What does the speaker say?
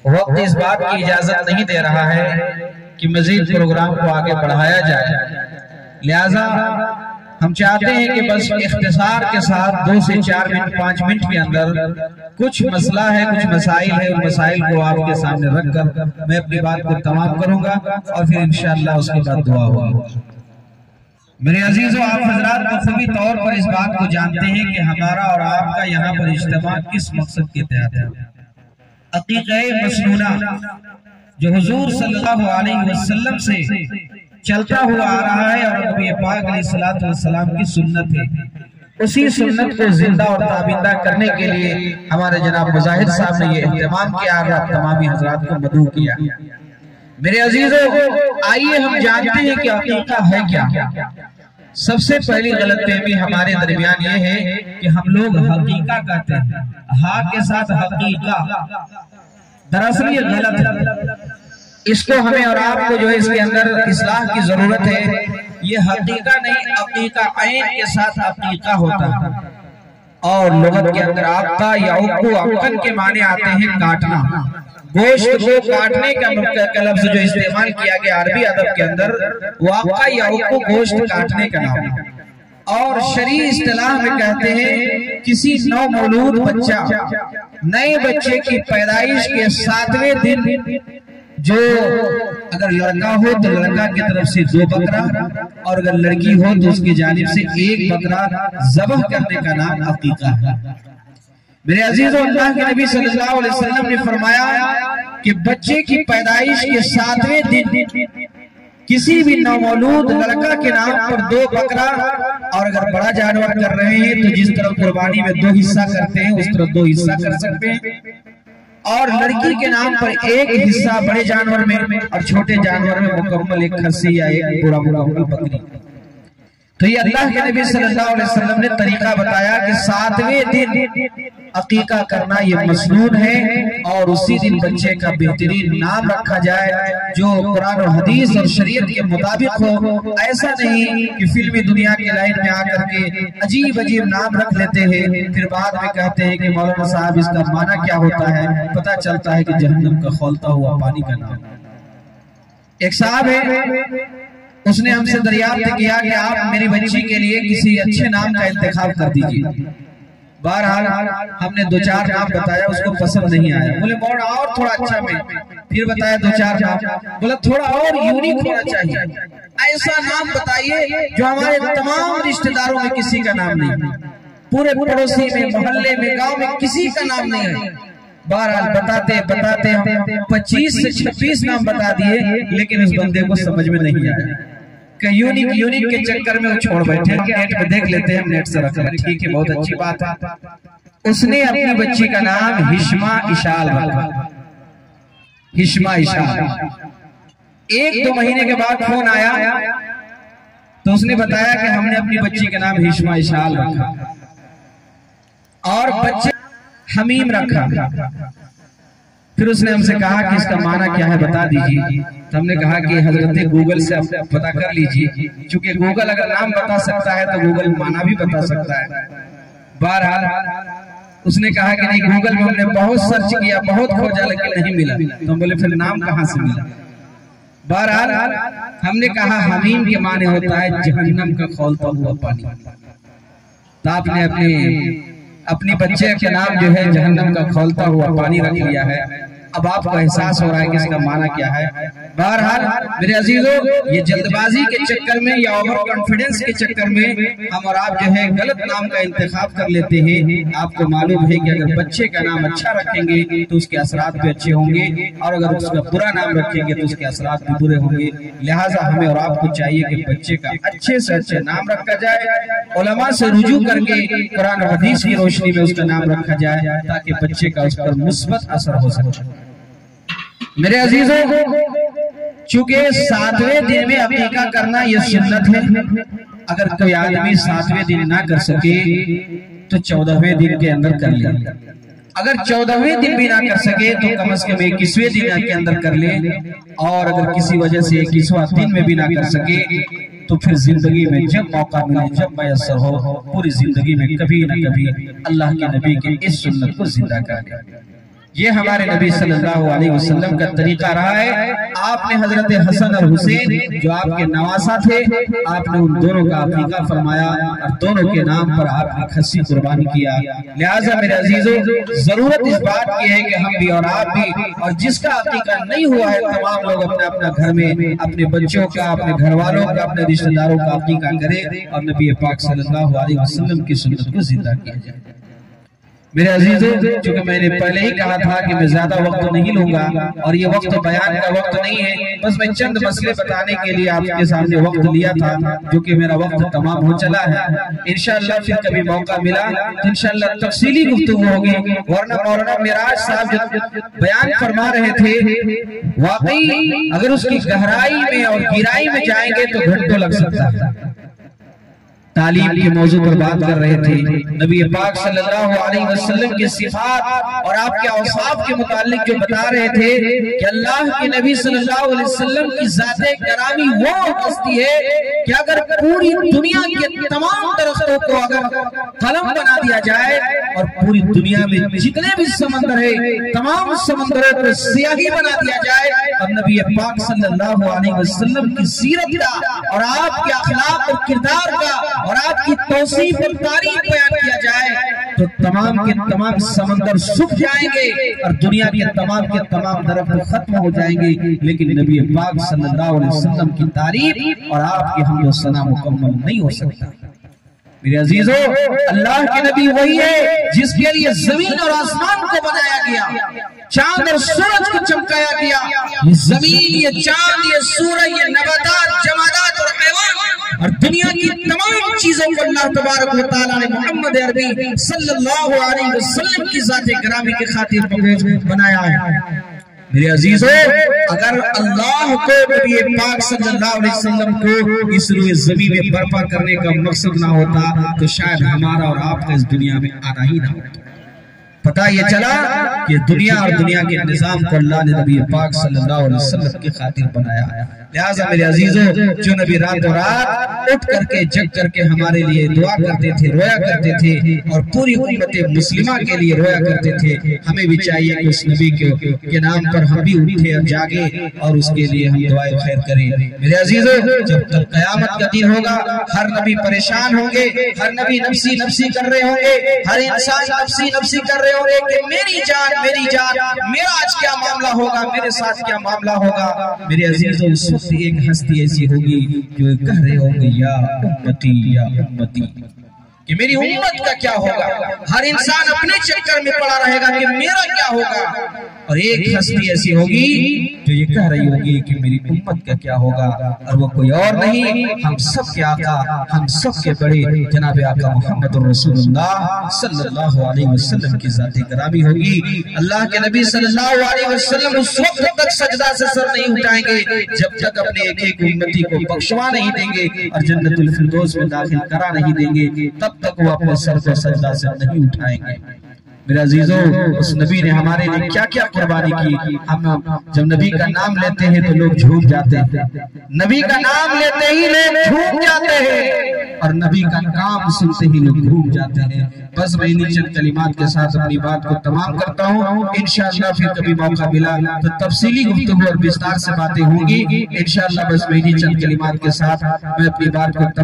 وقت اس بات کی اجازت نہیں دے رہا ہے کہ مزید پروگرام کو آگے بڑھایا جائے، لہذا ہم چاہتے ہیں کہ بس اختصار کے ساتھ 2 سے 4 منٹ 5 منٹ کے اندر کچھ مسئلہ ہے، کچھ مسائل ہے، ان مسائل کو آپ کے سامنے رکھ کر میں اپنی بات کو تمام کروں گا اور پھر انشاءاللہ اس کے بعد دعا ہوگا۔ میرے عزیزو، آپ حضرات بخوبی طور پر اس بات کو جانتے ہیں کہ ہمارا اور آپ کا یہاں پر اجتماع کس مقصد کے تحت ہے۔ عقیقہ مسنونہ جو حضور صلی اللہ علیہ وسلم سے چلتا ہوا آ رہا ہے اور نبی پاک علیہ السلام کی سنت ہے، اسی سنت کو زندہ اور تابندہ کرنے کے لیے ہمارے جناب مظاہر صاحب نے یہ اہتمام کیا اور آپ تمامی حضرات کو مدعو کیا۔ میرے عزیزو، آئیے ہم جانتے ہیں کہ عقیقہ ہے کیا۔ سب سے پہلی غلط فہمی ہمارے درمیان یہ ہے کہ ہم لوگ حقیقہ کہتے ہیں، ہاں کے ساتھ حقیقہ، دراصل یہ غلط ہے۔ اس کو ہمیں اور آپ کو جو ہے اس کے اندر اصلاح کی ضرورت ہے۔ یہ حقیقہ نہیں، عقیقہ عین کے ساتھ عقیقہ ہوتا ہے، اور لغت کے اندر عقہ یا عقو عقن کے معنی آتے ہیں کاٹنا، گوشت کو کاٹنے کا لفظ جو استعمال کیا گیا عربی ادب کے اندر، وہ عقہ یا عقو گوشت کاٹنے کا نام ہے۔ اور شرعی اصطلاح میں کہتے ہیں کسی نو مولود بچہ، نئے بچے کی پیدائش کے 7ویں دن جو اگر لڑکا ہو تو لڑکا کی طرف سے 2 بکرا اور اگر لڑکی ہو تو اس کی جانب سے 1 بکرا ذبح کرنے کا نام عقیقہ ہے۔ میرے عزیزو، اللہ کے نبی صلی اللہ علیہ وسلم نے فرمایا کہ بچے کی پیدائش کے 7ویں دن کسی بھی نومولود لڑکا کے نام پر 2 بکرا، اور اگر بڑا جانور کر رہے ہیں تو جس طرح قربانی میں 2 حصہ کرتے ہیں اس طرح 2 حصہ کر سکتے ہیں، اور لڑکی کے نام پر 1 حصہ بڑے جانور میں اور چھوٹے جانور میں مکمل 1 خرسی یا 1 پورا مکمل بکری۔ تو یہ اللہ کے نبی صلی اللہ علیہ وسلم نے طریقہ بتایا کہ 7ویں دن عقیقہ کرنا یہ مسنون ہے، اور اسی دن بچے کا بہترین نام رکھا جائے جو قرآن و حدیث اور شریعت کے مطابق ہو۔ ایسا نہیں کہ فلمی دنیا کی لائن میں آ کر کے عجیب عجیب نام رکھ لیتے ہیں، پھر بعد میں کہتے ہیں کہ مولانا صاحب اس کا معنی کیا ہوتا ہے، پتہ چلتا ہے کہ جہنم کا کھولتا ہوا پانی کا نام۔ ایک صاحب ہے، اس نے ہم سے دریافت کیا کہ آپ میری بچی کے لیے کسی اچھے نام کا انتخاب کر دیجیے۔ بہرحال ہم نے 2-4 نام بتایا، اس کو پسند نہیں آیا، بولے مولانا اور تھوڑا اچھا میں، پھر بتایا 2-4 نام، بولا تھوڑا اور یونیک ہونا چاہیے، ایسا نام بتائیے جو ہمارے تمام رشتہ داروں میں کسی کا نام نہیں، پورے پڑوسی میں، محلے میں، گاؤں میں کسی کا نام نہیں ہے۔ بہرحال بتاتے ہم 25 سے 26 نام بتا دیے، لیکن اس بندے کو سمجھ میں نہیں آیا کہ یونیک کے چکر میں وہ چھوڑ بیٹھے، نیٹ پہ دیکھ لیتے ہیں، ہم نیٹ سے رکھ رہے، ٹھیک ہے، بہت اچھی بات ہے۔ اس نے اپنی بچی کا نام ہشمہ اشال رکھا، ہشمہ اشال۔ 1-2 مہینے کے بعد فون آیا تو اس نے بتایا کہ ہم نے اپنی بچی کا نام ہشمہ اشال رکھا اور بچے حمیم رکھا۔ پھر اس نے ہم سے کہا کہ اس کا معنی کیا ہے بتا دیجیے، تو ہم نے کہا کہ حضرت گوگل سے پتا کر لیجیے، چونکہ گوگل اگر نام بتا سکتا ہے تو گوگل معنی بھی بتا سکتا ہے۔ بہرحال اس نے کہا کہ نہیں، گوگل میں ہم نے بہت سرچ کیا، بہت کھوجا، لیکن نہیں ملا۔ تو ہم بولے پھر نام کہاں سے ملا؟ بہرحال ہم نے کہا حمیم کے معنی ہوتا ہے جہنم کا کھولتا ہوا پانی۔ تو آپ نے اپنی بچے کے نام جو ہے جہنم کا کھولتا ہوا پانی رکھ لیا ہے۔ اب آپ کو احساس ہو رہا ہے کہ اس کا معنی کیا ہے۔ بہرحال میرے عزیزو، یہ جلد بازی کے چکر میں یا اوور کانفیڈنس کے چکر میں ہم اور آپ جو ہے غلط نام کا انتخاب کر لیتے ہیں۔ آپ کو معلوم ہے کہ اگر بچے کا نام اچھا رکھیں گے تو اس کے اثرات بھی اچھے ہوں گے، اور اگر اس کا برا نام رکھیں گے تو اس کے اثرات بھی برے ہوں گے۔ لہٰذا ہمیں اور آپ کو چاہیے کہ بچے کا اچھے سے اچھے نام رکھا جائے، علماء سے رجوع کر کے قرآن و حدیث کی روشنی میں اس کا نام رکھا جائے تاکہ بچے کا اس پر مثبت اثر ہو سکے۔ میرے عزیزوں، چونکہ 7ویں دن میں عقیقہ کرنا یہ سنت ہے، اگر کوئی آدمی 7ویں دن نہ کر سکے تو 14ویں دن کے اندر کر لے، اگر 14ویں دن بھی نہ کر سکے تو کم از کم 21ویں دن کے اندر کر لے، اور اگر کسی وجہ سے 21واں دن میں بھی نہ کر سکے تو پھر زندگی میں جب موقع ملے، جب میسر ہو، پوری زندگی میں کبھی نہ کبھی اللہ کے نبی کے اس سنت کو زندہ کر دے۔ یہ ہمارے نبی صلی اللہ علیہ وسلم کا طریقہ رہا ہے۔ آپ نے حضرت حسن اور حسین جو آپ کے نواسا تھے، آپ نے ان دونوں کا عقیقہ فرمایا اور دونوں کے نام پر آپ نے کھسی قربانی کیا۔ لہٰذا میرے عزیزوں، ضرورت اس بات کی ہے کہ ہم بھی اور آپ بھی، اور جس کا عقیقہ نہیں ہوا ہے، تمام لوگ اپنا اپنا گھر میں اپنے بچوں کا، اپنے گھر والوں کا، اپنے رشتہ داروں کا عقیقہ کرے اور نبی پاک صلی اللہ علیہ وسلم کی سنت کو زندہ کیا جائے۔ میرے عزیزوں، چونکہ میں نے پہلے ہی کہا تھا کہ میں زیادہ وقت نہیں لوں گا اور یہ وقت بیان کا وقت نہیں ہے، بس میں چند مسئلے بتانے کے لیے آپ کے سامنے وقت لیا تھا، جو کہ میرا وقت تمام ہو چلا ہے۔ انشاءاللہ پھر کبھی موقع ملا تو انشاءاللہ تفصیلی گفتگو ہوگی، ورنہ مولانا معراج صاحب جو بیان فرما رہے تھے، واقعی اگر اس کی گہرائی میں اور گہرائی میں جائیں گے تو گھنٹوں لگ سکتا ہے۔ تعلیم کے موضوع پر بات کر رہے تھے، نبی پاک صلی اللہ علیہ وسلم کی صفات اور آپ کے اوصاف کے متعلق جو بتا رہے تھے کہ اللہ کے نبی صلی اللہ علیہ وسلم کی ذات گرامی وہ ہستی ہے کہ اگر پوری دنیا کے تمام درختوں کو اگر قلم بنا دیا جائے اور پوری دنیا میں جتنے بھی سمندر ہیں تمام سمندروں کو سیاہی بنا دیا جائے اور نبی پاک صلی اللہ علیہ وسلم کی سیرت کا اور آپ کے اخلاق اور کردار کا اور آپ کی توصیف اور تعریف بیان کیا جائے تو تمام کے تمام سمندر سوکھ جائیں گے اور دنیا کے تمام درخت ختم ہو جائیں گے، لیکن نبی پاک صلی اللہ علیہ وسلم کی تعریف اور آپ کی حمد و ثنا مکمل نہیں ہو سکتا۔ میرے عزیزوں، اللہ کے نبی وہی ہے جس کے لیے زمین اور آسمان کو بنایا گیا، چاند اور سورج کو چمکایا گیا۔ یہ زمین، یہ چاند، یہ سورج، یہ نباتات، جمادات اور حیوان اور دنیا کی تمام چیزوں کو اللہ تبارک و تعالیٰ نے محمد عربی صلی اللہ علیہ وسلم کی ذات گرامی کی خاطر بنایا ہے۔ میرے عزیزوں، اگر اللہ کو نبی پاک صلی اللہ علیہ وسلم کو اس روئے زمین میں برپا کرنے کا مقصد نہ ہوتا تو شاید ہمارا اور آپ کا اس دنیا میں آنا ہی نہ ہوتا۔ پتہ یہ چلا کہ دنیا اور دنیا کے نظام کو اللہ نے نبی پاک صلی اللہ علیہ وسلم کی خاطر بنایا ہے۔ لہٰذا میرے عزیزوں، جو نبی رات و رات اٹھ کر کے جگ کر کے ہمارے لیے دعا کرتے تھے، رویا کرتے تھے اور پوری امت مسلمہ کے لیے رویا کرتے تھے، ہمیں بھی چاہیے کہ اس نبی کے نام پر ہم بھی اٹھے اور جاگے اور اس کے لیے ہم دعائیں خیر کریں۔ میرے عزیزوں، جب تک قیامت کا دن ہوگا ہر نبی پریشان ہوں گے، ہر نبی نفسی نفسی کر رہے ہوں گے، ہر انسان نفسی نفسی کر رہے ہوں گے کہ میری جان، میرا آج کیا معاملہ ہوگا، میرے ساتھ کیا معاملہ ہوگا۔ میرے عزیزوں، اس وقت ایک ہستی ایسی ہوگی جو کہہ رہے ہوں گے یا امتی یا امتی، کہ میری امت کا کیا ہوگا۔ ہر انسان اپنے چکر میں پڑا رہے گا کہ میرا کیا ہوگا، اور ایک ہستی ایسی ہوگی جو یہ کہہ رہی ہوگی کہ میری امت کا کیا ہوگا، اور وہ کوئی اور نہیں، ہم سب کے آقا، ہم سب کے بڑے جناب آقا محمد رسول اللہ صلی اللہ علیہ وسلم کی ذات گرامی ہوگی۔ اللہ کے نبی صلی اللہ علیہ وسلم اس وقت تک سجدہ سے سر نہیں اٹھائیں گے جب تک اپنے ایک ایک امتی کو بخشوا نہیں دیں گے اور جنت الفردوس میں داخل کرا نہیں دیں گے، تب تک وہ اپنے سر کو سجدہ سے نہیں اٹھائیں گے۔ میرے عزیزوں، اس نبی نے ہمارے لیے کیا کیا قربانی کی۔ ہم جب نبی کا نام لیتے ہیں تو لوگ جھوم جاتے ہیں، نبی کا نام لیتے ہی لوگ جھوم جاتے ہیں اور نبی کا نام سنتے ہی لوگ جھوم جاتے ہیں۔ بس میں انہی چند کلمات کے ساتھ اپنی بات کو تمام کرتا ہوں۔ انشاءاللہ پھر کبھی موقع ملا تو تفصیلی گفتگو اور بستار سے باتیں ہوں گی انشاءاللہ۔ بس میں انہی چند کلمات کے ساتھ میں اپنی بات کو